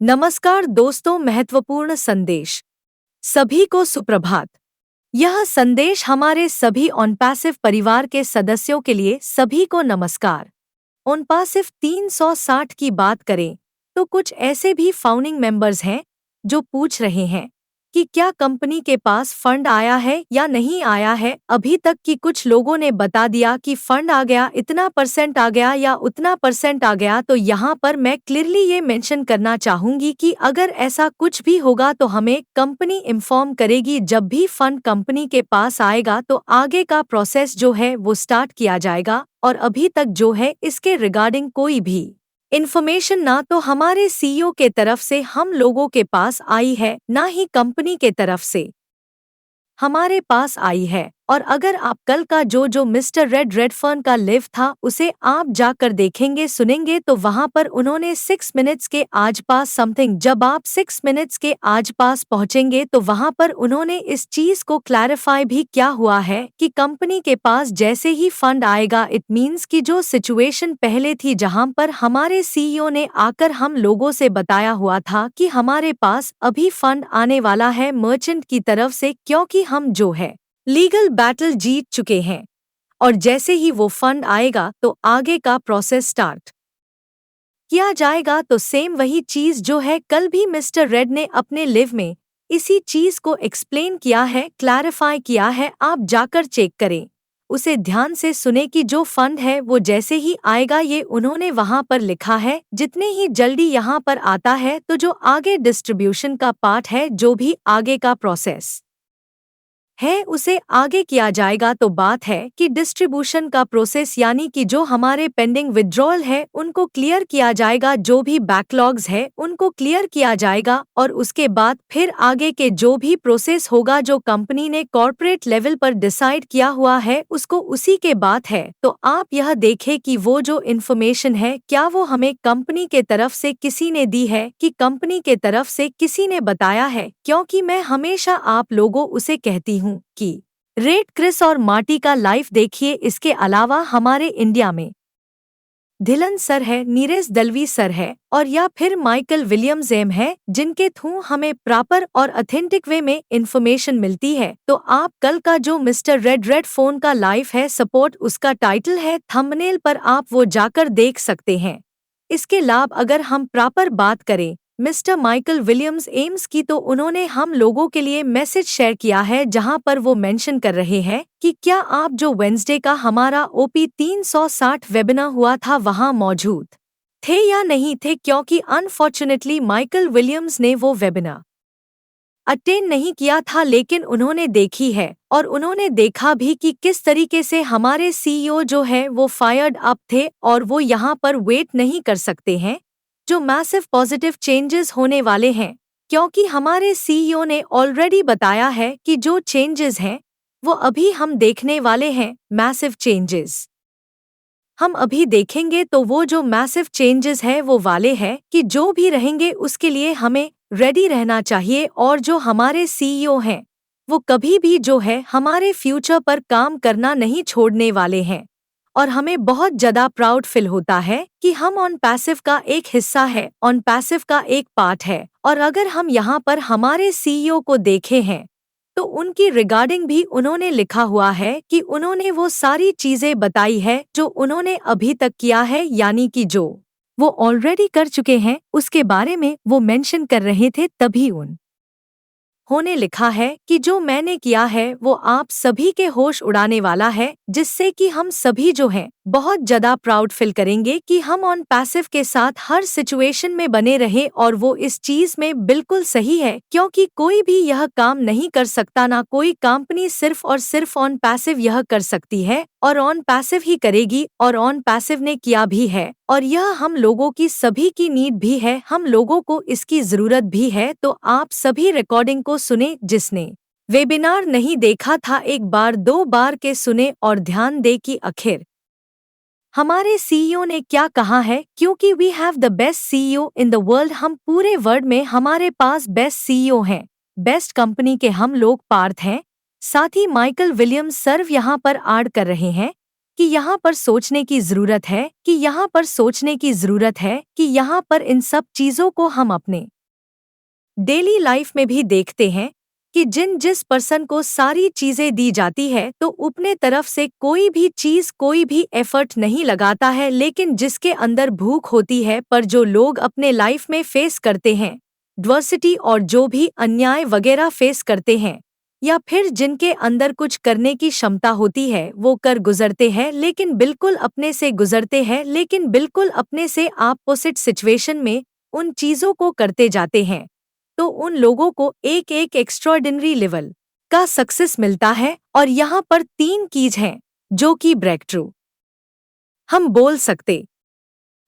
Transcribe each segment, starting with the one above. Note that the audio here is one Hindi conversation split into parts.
नमस्कार दोस्तों, महत्वपूर्ण संदेश। सभी को सुप्रभात। यह संदेश हमारे सभी ऑनपैसिव परिवार के सदस्यों के लिए। सभी को नमस्कार। ऑनपैसिव 360 की बात करें तो कुछ ऐसे भी फाउंडिंग मेंबर्स हैं जो पूछ रहे हैं कि क्या कंपनी के पास फंड आया है या नहीं आया है। अभी तक कि कुछ लोगों ने बता दिया कि फंड आ गया, इतना परसेंट आ गया या उतना परसेंट आ गया। तो यहाँ पर मैं क्लियरली ये मेंशन करना चाहूंगी कि अगर ऐसा कुछ भी होगा तो हमें कंपनी इन्फॉर्म करेगी। जब भी फंड कंपनी के पास आएगा तो आगे का प्रोसेस जो है वो स्टार्ट किया जाएगा। और अभी तक जो है इसके रिगार्डिंग कोई भी इन्फॉर्मेशन ना तो हमारे सीईओ के तरफ से हम लोगों के पास आई है, ना ही कंपनी के तरफ से हमारे पास आई है। और अगर आप कल का जो मिस्टर रेडफर्न का लिव था उसे आप जाकर देखेंगे सुनेंगे तो वहां पर उन्होंने 6 मिनट्स के आसपास समथिंग, जब आप 6 मिनट्स के आसपास पहुंचेंगे तो वहां पर उन्होंने इस चीज को क्लैरिफाई भी क्या हुआ है कि कंपनी के पास जैसे ही फंड आएगा, इट मीन्स कि जो सिचुएशन पहले थी जहां पर हमारे सीईओ ने आकर हम लोगों से बताया हुआ था कि हमारे पास अभी फंड आने वाला है मर्चेंट की तरफ से, क्योंकि हम जो है लीगल बैटल जीत चुके हैं। और जैसे ही वो फंड आएगा तो आगे का प्रोसेस स्टार्ट किया जाएगा। तो सेम वही चीज जो है कल भी मिस्टर रेड ने अपने लिव में इसी चीज को एक्सप्लेन किया है, क्लैरिफाई किया है। आप जाकर चेक करें, उसे ध्यान से सुने कि जो फंड है वो जैसे ही आएगा, ये उन्होंने वहां पर लिखा है, जितने ही जल्दी यहाँ पर आता है तो जो आगे डिस्ट्रीब्यूशन का पार्ट है, जो भी आगे का प्रोसेस है उसे आगे किया जाएगा। तो बात है कि डिस्ट्रीब्यूशन का प्रोसेस यानी कि जो हमारे पेंडिंग विड्रॉल है उनको क्लियर किया जाएगा, जो भी बैकलॉग्स है उनको क्लियर किया जाएगा। और उसके बाद फिर आगे के जो भी प्रोसेस होगा जो कंपनी ने कॉर्पोरेट लेवल पर डिसाइड किया हुआ है उसको उसी के बाद है। तो आप यह देखें कि वो जो इन्फॉर्मेशन है क्या वो हमें कंपनी के तरफ से किसी ने दी है कि कंपनी के तरफ से किसी ने बताया है, क्योंकि मैं हमेशा आप लोगों उसे कहती हूँ कि रेड क्रिस और मार्टी का लाइफ देखिए। इसके अलावा हमारे इंडिया में धिलन सर है, नीरज दलवी सर है और या फिर माइकल विलियम्स एम है, जिनके थ्रू हमें प्रॉपर और ऑथेंटिक वे में इंफॉर्मेशन मिलती है। तो आप कल का जो मिस्टर रेड फोन का लाइफ है सपोर्ट, उसका टाइटल है थंबनेल पर, आप वो जाकर देख सकते हैं। इसके लाभ अगर हम प्रॉपर बात करें मिस्टर माइकल विलियम्स एम्स की, तो उन्होंने हम लोगों के लिए मैसेज शेयर किया है जहां पर वो मेंशन कर रहे हैं कि क्या आप जो वेडनेसडे का हमारा ओपी 360 वेबिनार हुआ था वहां मौजूद थे या नहीं थे, क्योंकि अनफॉर्चुनेटली माइकल विलियम्स ने वो वेबिनार अटेंड नहीं किया था। लेकिन उन्होंने देखी है और उन्होंने देखा भी कि किस तरीके से हमारे सीईओ जो है वो फायर्ड अप थे और वो यहाँ पर वेट नहीं कर सकते हैं जो मैसिव पॉजिटिव चेंजेस होने वाले हैं, क्योंकि हमारे सीईओ ने ऑलरेडी बताया है कि जो चेंजेस हैं वो अभी हम देखने वाले हैं। मैसिव चेंजेस हम अभी देखेंगे तो वो जो मैसिव चेंजेस है वो वाले हैं कि जो भी रहेंगे उसके लिए हमें रेडी रहना चाहिए। और जो हमारे सीईओ हैं वो कभी भी जो है हमारे फ्यूचर पर काम करना नहीं छोड़ने वाले हैं। और हमें बहुत ज़्यादा प्राउड फील होता है कि हम ऑन पैसिव का एक हिस्सा है, ऑन पैसिव का एक पार्ट है। और अगर हम यहाँ पर हमारे सीईओ को देखें हैं तो उनकी रिगार्डिंग भी उन्होंने लिखा हुआ है कि उन्होंने वो सारी चीजें बताई है जो उन्होंने अभी तक किया है, यानी कि जो वो ऑलरेडी कर चुके हैं उसके बारे में वो मेंशन कर रहे थे। तभी उन होने लिखा है कि जो मैंने किया है वो आप सभी के होश उड़ाने वाला है, जिससे कि हम सभी जो हैं बहुत ज़्यादा प्राउड फील करेंगे कि हम ऑन पैसिव के साथ हर सिचुएशन में बने रहे। और वो इस चीज़ में बिल्कुल सही है, क्योंकि कोई भी यह काम नहीं कर सकता, ना कोई कंपनी सिर्फ और सिर्फ ऑन पैसिव यह कर सकती है और ऑन पैसिव ही करेगी। और ऑन पैसिव ने किया भी है और यह हम लोगों की सभी की नीड भी है, हम लोगों को इसकी ज़रूरत भी है। तो आप सभी रिकॉर्डिंग को सुने, जिसने वेबिनार नहीं देखा था एक बार दो बार के सुने और ध्यान दे कि आखिर हमारे सीईओ ने क्या कहा है, क्योंकि we have the best CEO in the world. हम पूरे वर्ल्ड में हमारे पास बेस्ट सीईओ हैं, बेस्ट कंपनी के हम लोग पार्ट हैं। साथ ही माइकल विलियम्स सर्व यहाँ पर ऐड कर रहे हैं कि यहाँ पर सोचने की ज़रूरत है, कि यहाँ पर सोचने की ज़रूरत है, कि यहाँ पर इन सब चीज़ों को हम अपने डेली लाइफ में भी देखते हैं कि जिस पर्सन को सारी चीजें दी जाती है तो अपने तरफ से कोई भी चीज कोई भी एफर्ट नहीं लगाता है, लेकिन जिसके अंदर भूख होती है, पर जो लोग अपने लाइफ में फेस करते हैं एडवर्सिटी और जो भी अन्याय वगैरह फेस करते हैं, या फिर जिनके अंदर कुछ करने की क्षमता होती है, वो कर गुजरते हैं, लेकिन बिल्कुल अपने से गुजरते हैं, लेकिन बिल्कुल अपने से अपोजिट सिचुएशन में उन चीजों को करते जाते हैं, तो उन लोगों को एक एक एक्स्ट्राऑर्डिनरी लेवल का सक्सेस मिलता है। और यहाँ पर 3 कीज हैं जो कि ब्रेक थ्रू हम बोल सकते।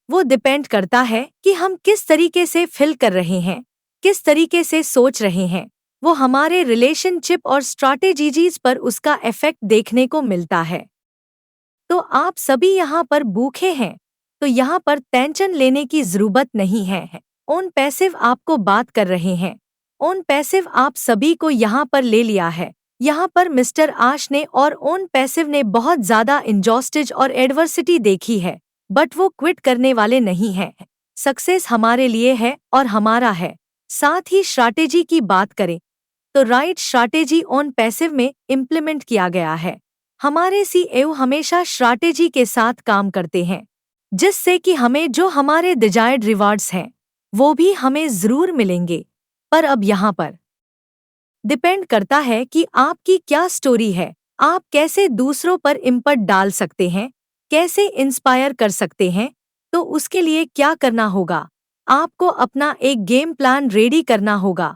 वो डिपेंड करता है कि हम किस तरीके से फील कर रहे हैं, किस तरीके से सोच रहे हैं, वो हमारे रिलेशनशिप और स्ट्रैटेजीज पर उसका इफेक्ट देखने को मिलता है। तो आप सभी यहाँ पर भूखे हैं, तो यहाँ पर टेंशन लेने की जरूरत नहीं है। ओन पैसिव आपको बात कर रहे हैं। ओन पैसिव आप सभी को यहाँ पर ले लिया है। यहाँ पर मिस्टर आश ने और ओन पैसिव ने बहुत ज्यादा इंजस्टिस और एडवर्सिटी देखी है, बट वो क्विट करने वाले नहीं हैं। सक्सेस हमारे लिए है और हमारा है। साथ ही स्ट्रैटेजी की बात करें तो राइट स्ट्रैटेजी ऑन पैसिव में इम्प्लीमेंट किया गया है। हमारे सीईओ हमेशा स्ट्रैटेजी के साथ काम करते हैं, जिससे कि हमें जो हमारे डिजायर्ड रिवार्ड्स हैं वो भी हमें जरूर मिलेंगे। पर अब यहाँ पर डिपेंड करता है कि आपकी क्या स्टोरी है, आप कैसे दूसरों पर इम्पैक्ट डाल सकते हैं, कैसे इंस्पायर कर सकते हैं। तो उसके लिए क्या करना होगा, आपको अपना एक गेम प्लान रेडी करना होगा,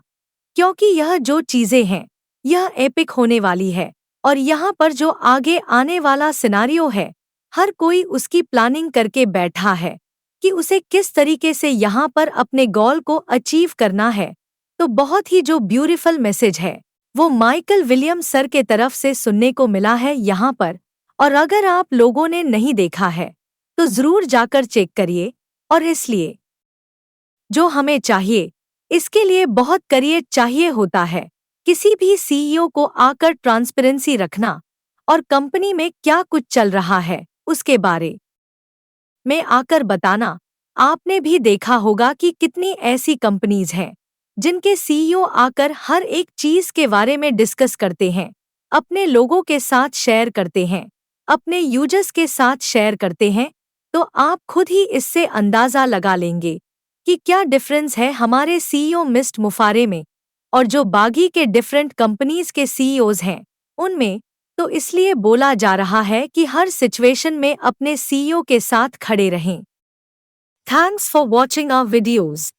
क्योंकि यह जो चीजें हैं यह एपिक होने वाली है। और यहाँ पर जो आगे आने वाला सिनारियो है, हर कोई उसकी प्लानिंग करके बैठा है कि उसे किस तरीके से यहाँ पर अपने गोल को अचीव करना है। तो बहुत ही जो ब्यूटीफुल मैसेज है वो माइकल विलियम सर के तरफ से सुनने को मिला है यहाँ पर। और अगर आप लोगों ने नहीं देखा है तो जरूर जाकर चेक करिए। और इसलिए जो हमें चाहिए, इसके लिए बहुत करियर चाहिए होता है। किसी भी सीईओ को आकर ट्रांसपेरेंसी रखना और कंपनी में क्या कुछ चल रहा है उसके बारे में आकर बताना। आपने भी देखा होगा कि कितनी ऐसी कंपनीज हैं जिनके सीईओ आकर हर एक चीज के बारे में डिस्कस करते हैं, अपने लोगों के साथ शेयर करते हैं, अपने यूजर्स के साथ शेयर करते हैं। तो आप खुद ही इससे अंदाजा लगा लेंगे कि क्या डिफरेंस है हमारे सीईओ मिस्टर मुफारे में और जो बागी के डिफरेंट कंपनीज के सीईओज हैं उनमें। तो इसलिए बोला जा रहा है कि हर सिचुएशन में अपने सीईओ के साथ खड़े रहें। Thanks for watching our videos.